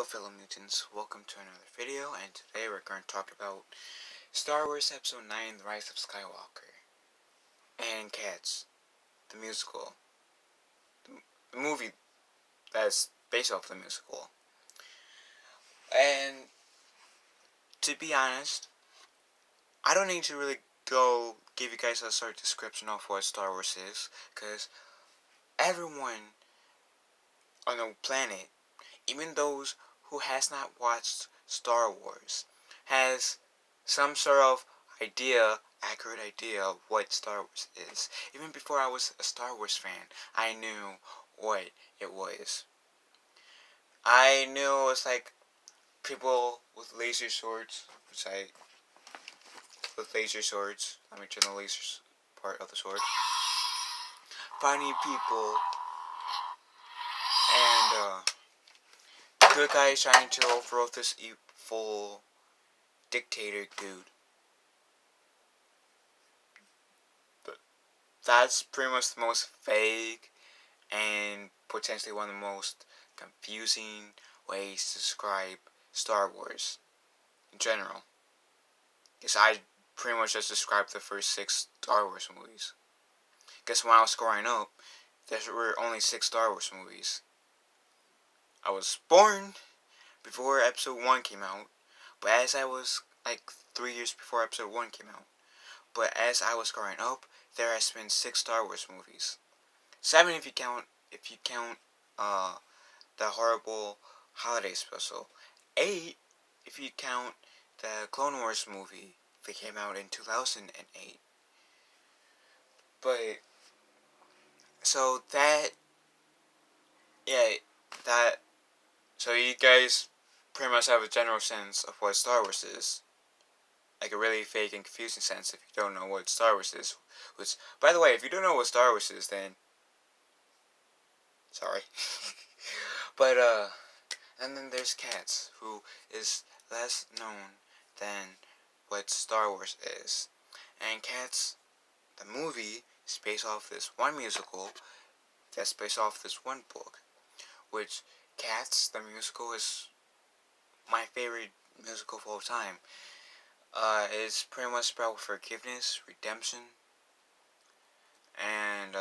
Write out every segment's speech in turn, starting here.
fellow mutants, welcome to another video, and today we're going to talk about Star Wars Episode 9, The Rise of Skywalker, and Cats, the musical, the movie that's based off the musical. And to be honest, I don't need to really go give you guys a sort of description of what Star Wars is, because everyone on the planet, even those who has not watched Star Wars, has some sort of accurate idea of what Star Wars is. Even before I was a Star Wars fan, I knew what it was. I knew it was like people with laser swords, let me turn the laser part of the sword. Fighting people, and good guys trying to overthrow this evil dictator dude. But that's pretty much the most vague and potentially one of the most confusing ways to describe Star Wars in general. Because I pretty much just described the first 6 Star Wars movies. Because when I was growing up, there were only 6 Star Wars movies. I was born before Episode 1 came out, but as I was like 3 years before Episode 1 came out. But as I was growing up, there has been 6 Star Wars movies. 7 if you count the horrible holiday special. 8 if you count the Clone Wars movie that came out in 2008. But so so you guys pretty much have a general sense of what Star Wars is. Like a really vague and confusing sense if you don't know what Star Wars is. Which, by the way, if you don't know what Star Wars is, then sorry. But and then there's Cats, who is less known than what Star Wars is. And Cats, the movie, is based off this one musical that's based off this one book. Which, Cats, the musical, is my favorite musical of all time. It's pretty much about forgiveness, redemption, and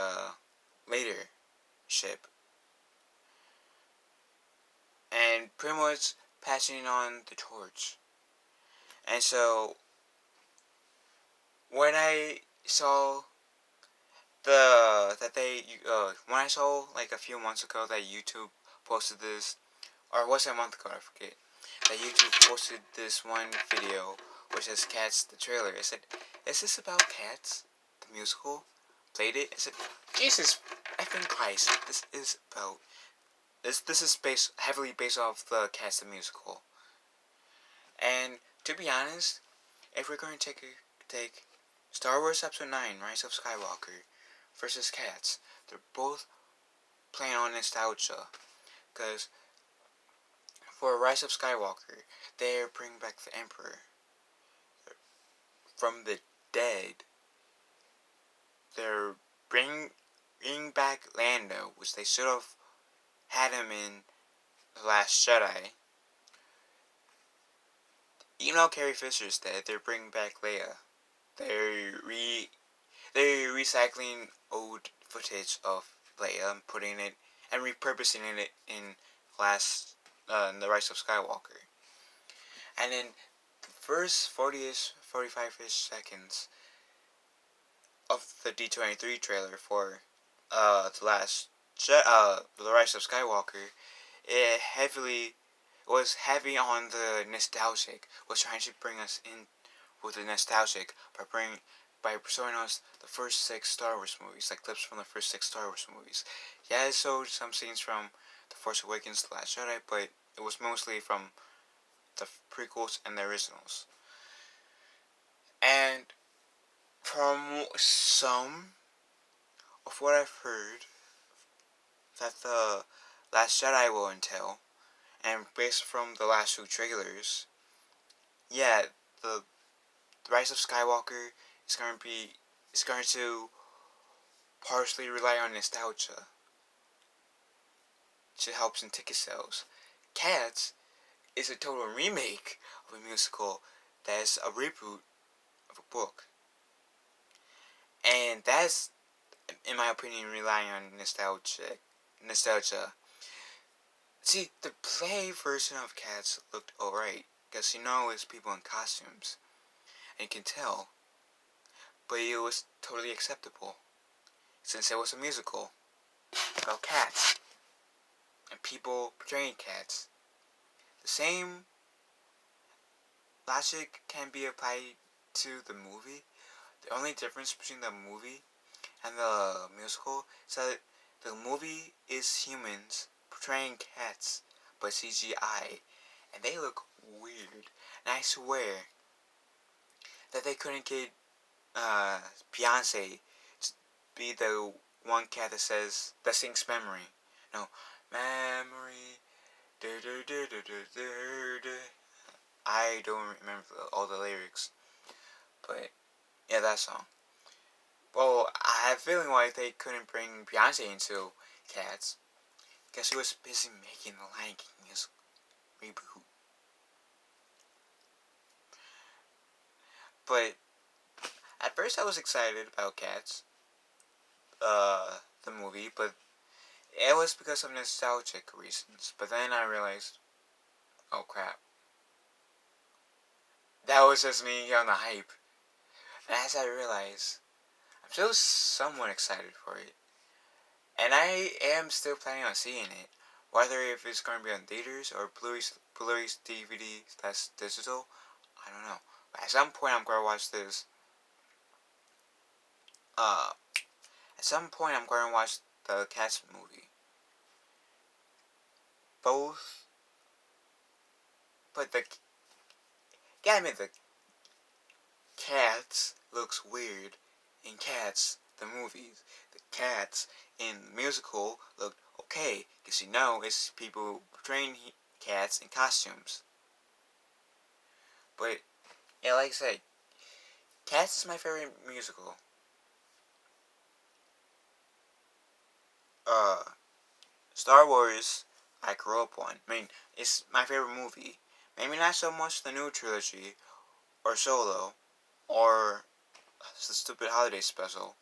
leadership. And pretty much passing on the torch. And so, when I saw when I saw like a few months ago that YouTube posted this, or was it a month ago, I forget, that YouTube posted this one video which says Cats, the trailer. I said, is this about Cats, the musical? Played it. I said, Jesus effing Christ, this is heavily based off the Cats, the musical. And to be honest, if we're going to take Star Wars Episode 9, Rise of Skywalker, versus Cats, they're both playing on nostalgia. Because for Rise of Skywalker, they're bringing back the Emperor from the dead. They're bringing back Lando, which they should have had him in The Last Jedi. You know Carrie Fisher's dead. They're bringing back Leia. They're recycling old footage of Leia and putting it and repurposing it in The Rise of Skywalker. And in the first 45-ish seconds of the D23 trailer for The Rise of Skywalker, it was heavy on the nostalgic, was trying to bring us in with the nostalgic by showing us the first 6 Star Wars movies, like clips from the first 6 Star Wars movies. Yeah, it showed some scenes from The Force Awakens, The Last Jedi, but it was mostly from the prequels and the originals. And from some of what I've heard that The Last Jedi will entail, and based from the last 2 trailers, yeah, the Rise of Skywalker is going to partially rely on nostalgia to help some ticket sales. Cats is a total remake of a musical that is a reboot of a book. And that's, in my opinion, relying on nostalgia. See, the play version of Cats looked alright, because it's people in costumes, and you can tell, but it was totally acceptable, since it was a musical about cats, and people portraying cats. The same logic can be applied to the movie. The only difference between the movie and the musical is that the movie is humans portraying cats, but CGI, and they look weird. And I swear that they couldn't get Beyonce to be the one cat that sings Memory. No, Memory. I don't remember all the lyrics, but yeah, that song. Well, I have a feeling why they couldn't bring Beyonce into Cats, because she was busy making the Lion King music reboot. But at first, I was excited about Cats, the movie, but it was because of nostalgic reasons. But then I realized, oh crap, that was just me on the hype. And as I realized, I'm still somewhat excited for it. And I am still planning on seeing it. Whether if it's going to be on theaters or Blu-rays DVD that's digital, I don't know. But at some point I'm going to watch this. At some point I'm going to watch the Cats movie. Both. But gotta admit, the Cats looks weird in Cats, the movies. The Cats in the musical looked okay, because it's people portraying cats in costumes. But, yeah, like I said, Cats is my favorite musical. Star Wars, I grew up on. I mean, it's my favorite movie. Maybe not so much the new trilogy, or Solo, or the stupid holiday special,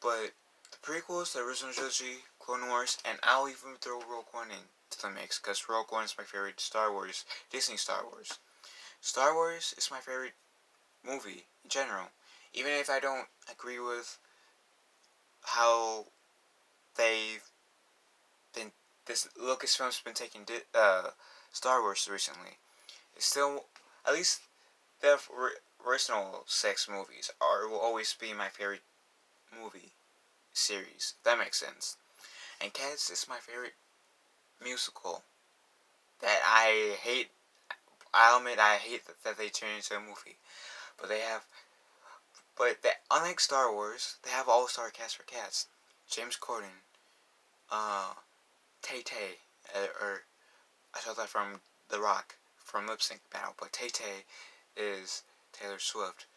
but the prequels, the original trilogy, Clone Wars, and I'll even throw Rogue One into the mix, because Rogue One is my favorite Star Wars, Disney Star Wars. Star Wars is my favorite movie in general, even if I don't agree with how they've been, this Lucasfilm's been taking Star Wars recently. It's still, at least the original 6 movies will always be my favorite movie series, if that makes sense. And Cats is my favorite musical that I hate. I'll admit I hate that they turned into a movie, but unlike Star Wars, they have all-star cast for Cats. James Corden, Tay Tay, or I saw that from The Rock, from Lip Sync Battle, but Tay Tay is Taylor Swift.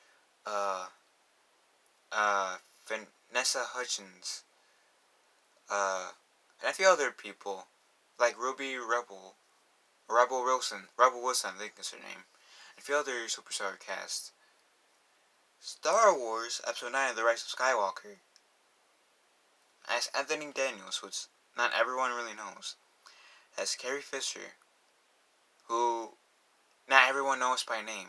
Vanessa Hudgens, and a few other people, like Ruby Rebel Wilson, I think is her name, and a few other superstar cast. Star Wars Episode 9, The Rise of Skywalker, as Anthony Daniels, which not everyone really knows, as Carrie Fisher, who not everyone knows by name,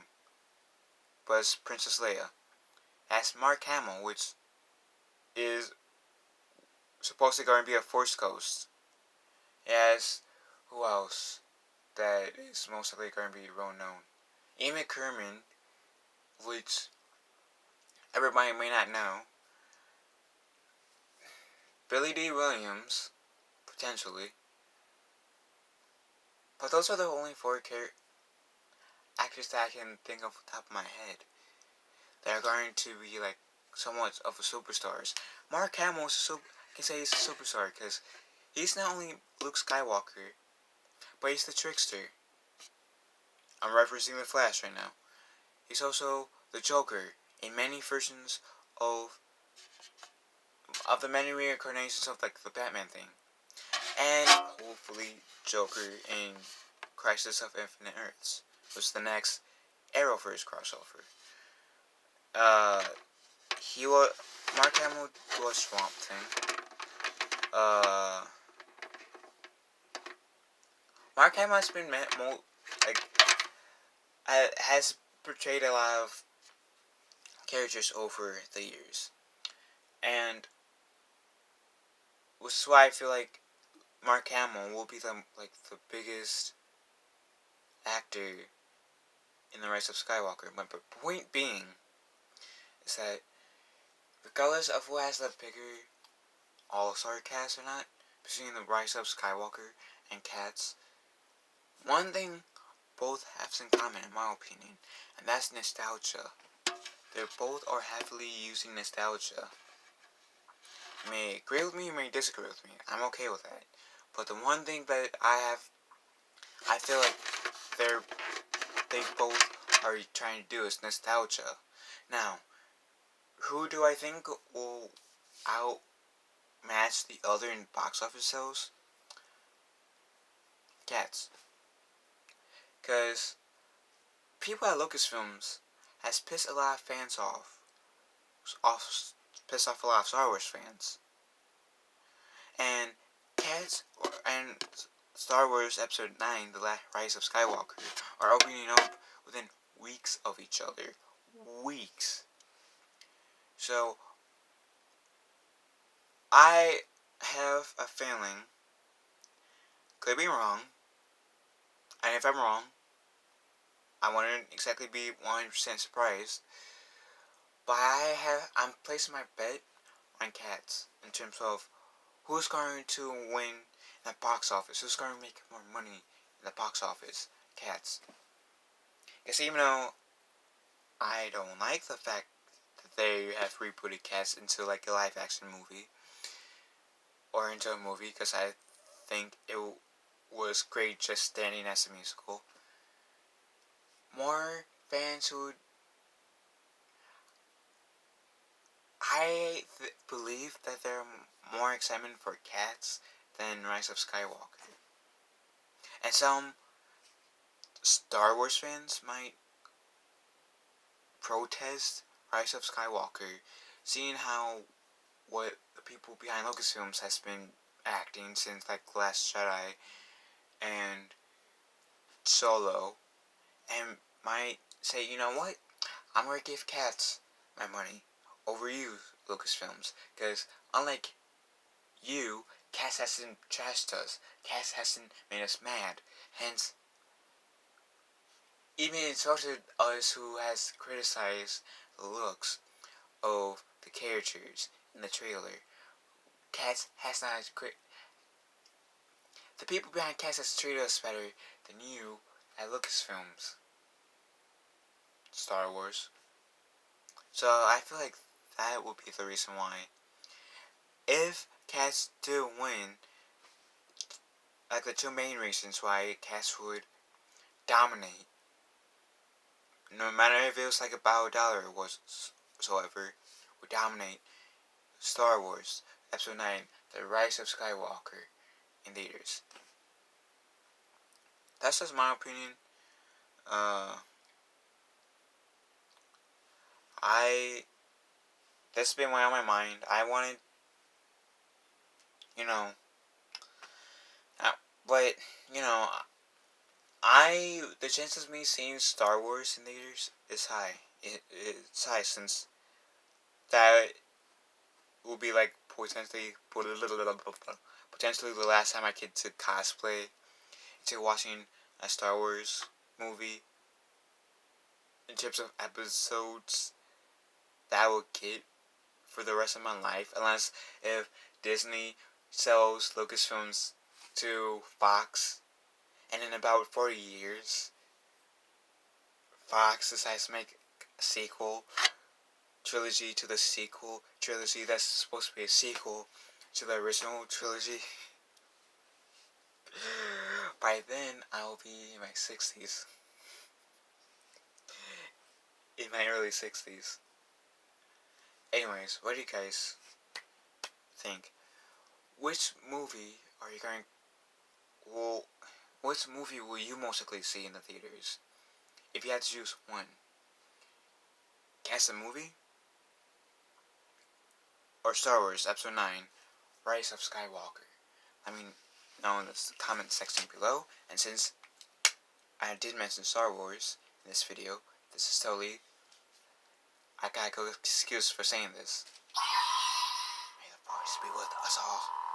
but as Princess Leia, as Mark Hamill, which is supposedly going to be a Force Ghost, as who else that is most likely going to be well known? Ian McKerman, which everybody may not know. Billy Dee Williams, potentially. But those are the only 4 actors that I can think of the top of my head that are going to be like somewhat of a superstars. Mark Hamill I can say he's a superstar because he's not only Luke Skywalker, but he's the trickster. I'm referencing the Flash right now. He's also the Joker in many versions of the many reincarnations of like the Batman thing, and hopefully Joker in Crisis of Infinite Earths, which is the next Arrowverse crossover. He was Mark Hamill was Swamp Thing. Uh, Mark Hamill has been has portrayed a lot of characters over the years, and which is why I feel like Mark Hamill will be the biggest actor in the Rise of Skywalker. But the point being is that regardless of who has the bigger all-star cast or not, between the Rise of Skywalker and Cats, one thing both have in common, in my opinion, and that's nostalgia. They both are heavily using nostalgia. You may agree with me, you may disagree with me. I'm okay with that. But the one thing that I feel like they both are trying to do is nostalgia. Now, who do I think will outmatch the other in box office sales? Cats. Because people at Lucasfilms has pissed a lot of fans pissed off a lot of Star Wars fans. And Cats and Star Wars Episode 9, The Rise of Skywalker, are opening up within weeks of each other. Weeks. So, I have a feeling, could be wrong, and if I'm wrong, I wouldn't exactly be 100% surprised, but I'm placing my bet on Cats in terms of who's going to win in the box office, who's going to make more money in the box office. Cats. Because even though I don't like the fact that they have rebooted Cats into like a live action movie, or into a movie, because I think it was great just standing as a musical, more fans would. Believe that there are more excitement for Cats than Rise of Skywalker. And some Star Wars fans might protest Rise of Skywalker, seeing how what the people behind Lucasfilms has been acting since like Last Jedi and Solo, and might say, you know what, I'm gonna give Cats my money over you, Lucasfilms, because unlike you, Cats hasn't trashed us, Cats hasn't made us mad, hence even insulted us who has criticized the looks of the characters in the trailer. Cats has not the people behind Cats has treated us better than you at Lucasfilms. Star Wars. So I feel like that would be the reason why. If Cats do win, like the two main reasons why Cats would dominate, no matter if it was like about a dollar or whatsoever, would dominate Star Wars Episode 9, The Rise of Skywalker in theaters. That's just my opinion. That's been on my mind. I wanted, you know, but, you know, the chances of me seeing Star Wars in theaters is high. It's high since that will be like potentially the last time I get to cosplay into watching a Star Wars movie. In terms of episodes that I will get for the rest of my life, unless if Disney sells Lucasfilms to Fox, and in about 40 years, Fox decides to make a sequel trilogy to the sequel trilogy that's supposed to be a sequel to the original trilogy. By then, I'll be in my 60s. In my early 60s. Anyways, what do you guys think? Which movie are you going? Well, What movie will you most likely see in the theaters? If you had to choose one, guess a movie? Or Star Wars Episode 9, Rise of Skywalker? Let me know in the comment section below. And since I did mention Star Wars in this video, this is totally, I got a good excuse for saying this. May the Force be with us all.